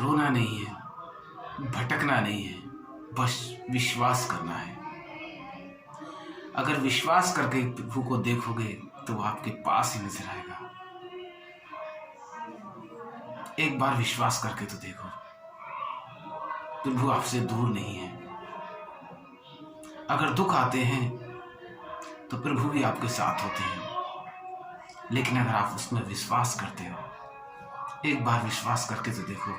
रोना नहीं है, भटकना नहीं है, बस विश्वास करना है। अगर विश्वास करके प्रभु को देखोगे तो वो आपके पास ही नजर आएगा। एक बार विश्वास करके तो देखो, प्रभु आपसे दूर नहीं है। अगर दुख आते हैं तो प्रभु भी आपके साथ होते हैं, लेकिन अगर आप उसमें विश्वास करते हो, एक बार विश्वास करके तो देखो।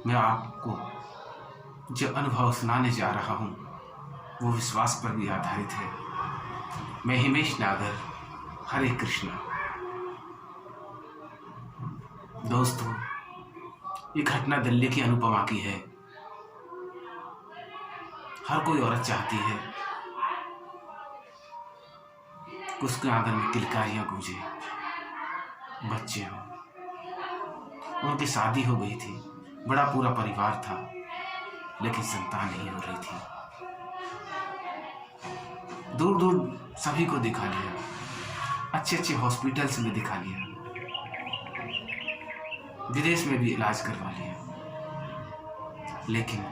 मैं आपको जो अनुभव सुनाने जा रहा हूं वो विश्वास पर भी आधारित है। मैं हिमेश नागर, हरे कृष्णा। दोस्तों, ये घटना दिल्ली की अनुपमा की है। हर कोई औरत चाहती है कि उसके आंगन में किलकारियां गूंजे, बच्चे हों। उनकी शादी हो गई थी, बड़ा पूरा परिवार था, लेकिन संतान नहीं हो रही थी। दूर दूर सभी को दिखा लिया, अच्छे अच्छे हॉस्पिटल्स में दिखा लिया, विदेश में भी इलाज करवा लिया, लेकिन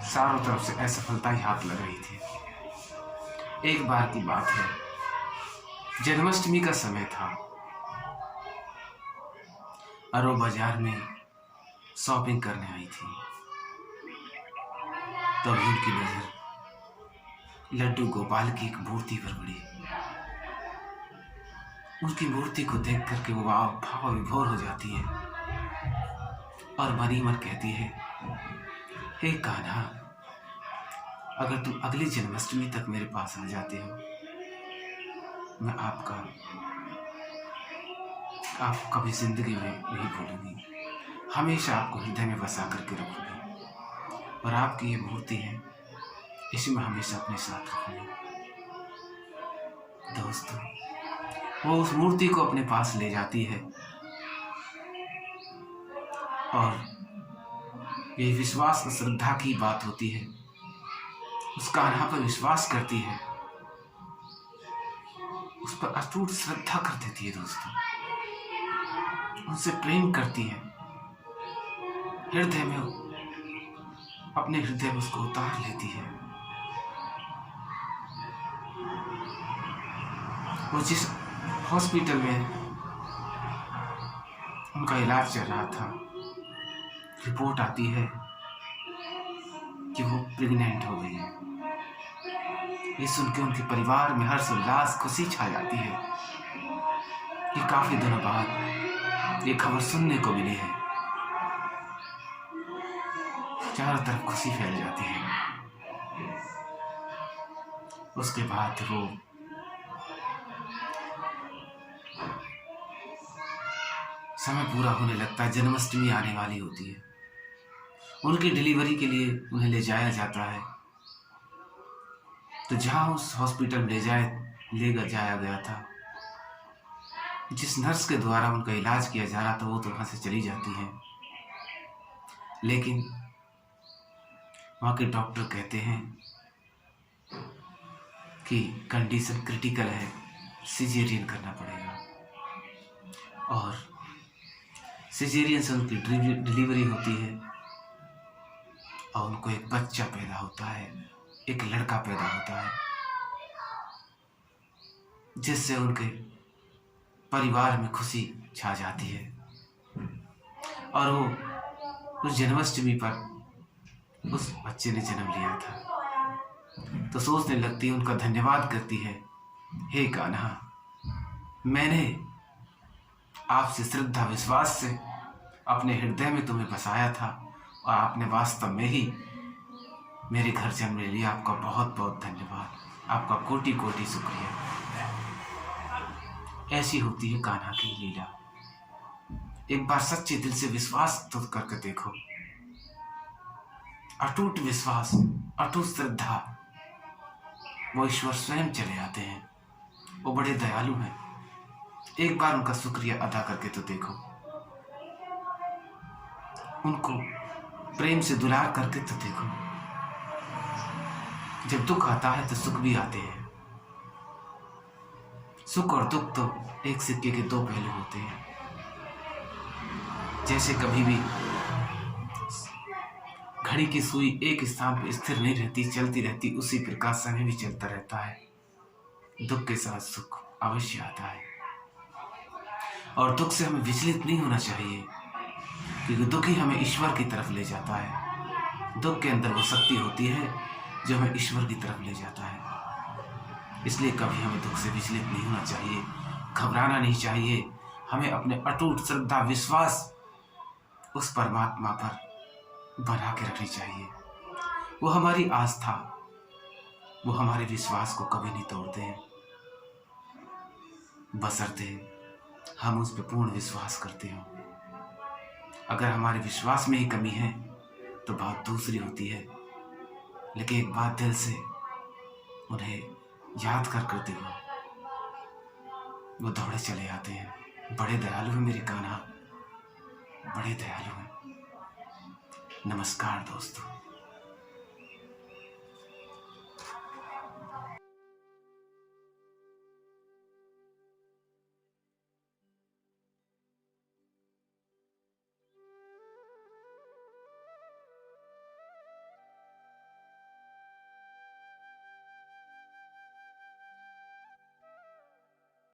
चारों तरफ से असफलता ही हाथ लग रही थी। एक बार की बात है, जन्माष्टमी का समय था और वो बाजार में शॉपिंग करने आई थी। तभी उनकी नजर लड्डू गोपाल की एक मूर्ति पर पड़ी। उनकी मूर्ति को देख करके वो भाव विभोर हो जाती है और मनी मन कहती है, हे कान्हा, अगर तुम अगली जन्माष्टमी तक मेरे पास आ जाते हो, मैं आपको कभी जिंदगी में नहीं भूलूंगी, हमेशा आपको हृदय में बसा करके रखूंगी, और आपकी ये मूर्ति है, इसे मैं हमेशा अपने साथ रखूंगी। दोस्तों, वो उस मूर्ति को अपने पास ले जाती है और ये विश्वास और श्रद्धा की बात होती है। उस कान्हा पर विश्वास करती है, उस पर अटूट श्रद्धा कर देती है। दोस्तों, उनसे प्रेम करती है, हृदय में अपने हृदय में उसको उतार लेती है। वो जिस हॉस्पिटल में उनका इलाज चल रहा था, रिपोर्ट आती है कि वो प्रेग्नेंट हो गई है। ये सुन के उनके परिवार में हर्ष उल्लास खुशी छा जाती है कि काफी दिनों बाद ये खबर सुनने को मिली है। चारों तरफ खुशी फैल जाती है। उसके बाद वो समय पूरा होने लगता है, जन्माष्टमी आने वाली होती है। उनकी डिलीवरी के लिए उन्हें ले जाया जाता है। तो जहां उस हॉस्पिटल में ले जाया गया था, जिस नर्स के द्वारा उनका इलाज किया जा रहा था, वो तो वहां से चली जाती है, लेकिन वहां के डॉक्टर कहते हैं कि कंडीशन क्रिटिकल है, सिजेरियन करना पड़ेगा। और सिजेरियन से उनकी डिलीवरी होती है और उनको एक बच्चा पैदा होता है, एक लड़का पैदा होता है, जिससे उनके परिवार में खुशी छा जाती है। और वो उस जन्माष्टमी पर उस बच्चे ने जन्म लिया था, तो सोचने लगती है, उनका धन्यवाद करती है, हे कान्हा, मैंने आपसे श्रद्धा विश्वास से अपने हृदय में तुम्हें बसाया था और आपने वास्तव में ही मेरे घर जन्म ले लिया। आपका बहुत बहुत धन्यवाद, आपका कोटि कोटि शुक्रिया। ऐसी होती है कान्हा की लीला। एक बार सच्चे दिल से विश्वास तो करके देखो, अटूट विश्वास, अटूट श्रद्धा, वो ईश्वर स्वयं चले आते हैं। वो बड़े दयालु हैं। एक बार उनका शुक्रिया अदा करके तो देखो, उनको प्रेम से दुलार करके तो देखो। जब दुख आता है तो सुख भी आते हैं। सुख और दुख तो एक सिक्के के दो पहलू होते हैं। जैसे कभी भी घड़ी की सुई एक स्थान पर स्थिर नहीं रहती, चलती रहती, उसी प्रकार समय भी चलता रहता है। दुख के साथ सुख अवश्य आता है और दुख से हमें विचलित नहीं होना चाहिए, क्योंकि दुख ही हमें ईश्वर की तरफ ले जाता है। दुख के अंदर वो शक्ति होती है जो हमें ईश्वर की तरफ ले जाता है। इसलिए कभी हमें दुख से विचलित नहीं होना चाहिए, घबराना नहीं चाहिए। हमें अपने अटूट श्रद्धा विश्वास उस परमात्मा पर बना के रखनी चाहिए। वो हमारी आस्था, वो हमारे विश्वास को कभी नहीं तोड़ते हैं, बशर्ते हम उस पर पूर्ण विश्वास करते हो। अगर हमारे विश्वास में ही कमी है तो बात दूसरी होती है, लेकिन एक बात दिल से उन्हें याद करते हुए वो दौड़े चले आते हैं। बड़े दयालु हैं मेरे कान्हा, बड़े दयालु हैं। नमस्कार दोस्तों।